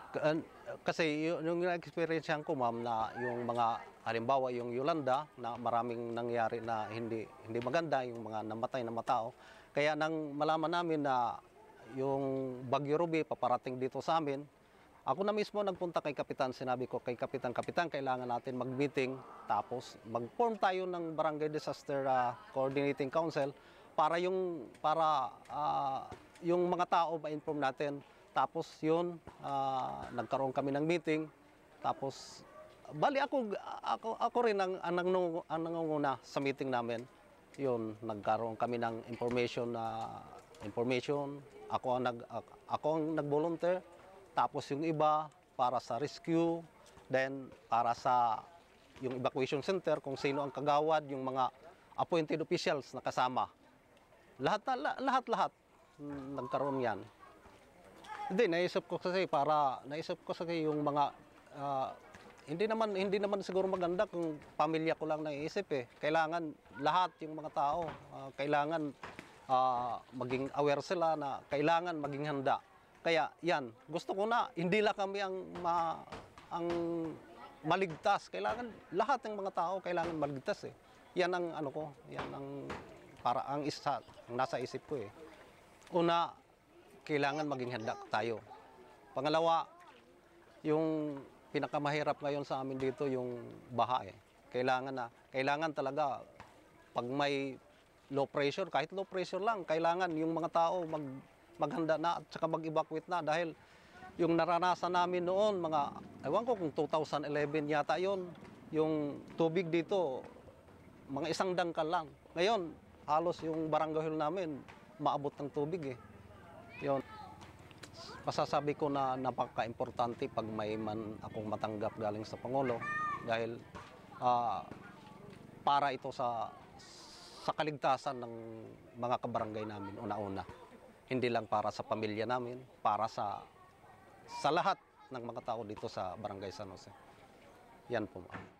Kaan kasi yung na-experiencehan ko, ma'am, na yung mga halimbawa yung Yolanda na maraming nangyari na hindi maganda, yung mga namatay na tao. Kaya nang malaman namin na yung Bagyo Ruby paparating dito sa amin, ako na mismo nagpunta kay Kapitan. Sinabi ko kay Kapitan, Kapitan, kailangan natin mag-meeting, tapos mag-form tayo ng Barangay Disaster Coordinating Council para yung mga tao ma-inform natin. Tapos yun, nagkaroon kami ng meeting. Tapos, bali ako rin ang nangunguna sa meeting namin. Yun, nagkaroon kami ng information. Ako ang nag-volunteer. Tapos yung iba para sa rescue, then para sa yung evacuation center, kung sino ang kagawad, yung mga appointed officials na kasama. Lahat nagkaroon yan. Hindi, naisip ko kasi yung mga hindi naman siguro maganda kung pamilya ko lang naisip eh. Kailangan lahat yung mga tao, kailangan maging aware sila na kailangan maging handa. Kaya yan, gusto ko na hindi lang kami ang maligtas. Kailangan lahat ng mga tao kailangan maligtas eh. Yan ang yan ang ang nasa isip ko eh. Una, kailangan maging handa tayo. Pangalawa, yung pinakamahirap ngayon sa amin dito yung baha eh. Kailangan talaga pag may low pressure, kahit low pressure lang, kailangan yung mga tao maghanda na at saka mag-evacuate na dahil yung naranasan namin noon, ewan ko kung 2011 yata yon, yung tubig dito, mga isang dangkal lang. Ngayon, halos yung barangay hall namin, maabot ng tubig eh. Yun. Masasabi ko na napaka-importante pag may man akong matanggap galing sa Pangulo dahil para ito sa kaligtasan ng mga kabarangay namin una-una. Hindi lang para sa pamilya namin, para sa lahat ng mga tao dito sa Barangay San Jose. Yan po, ma'am.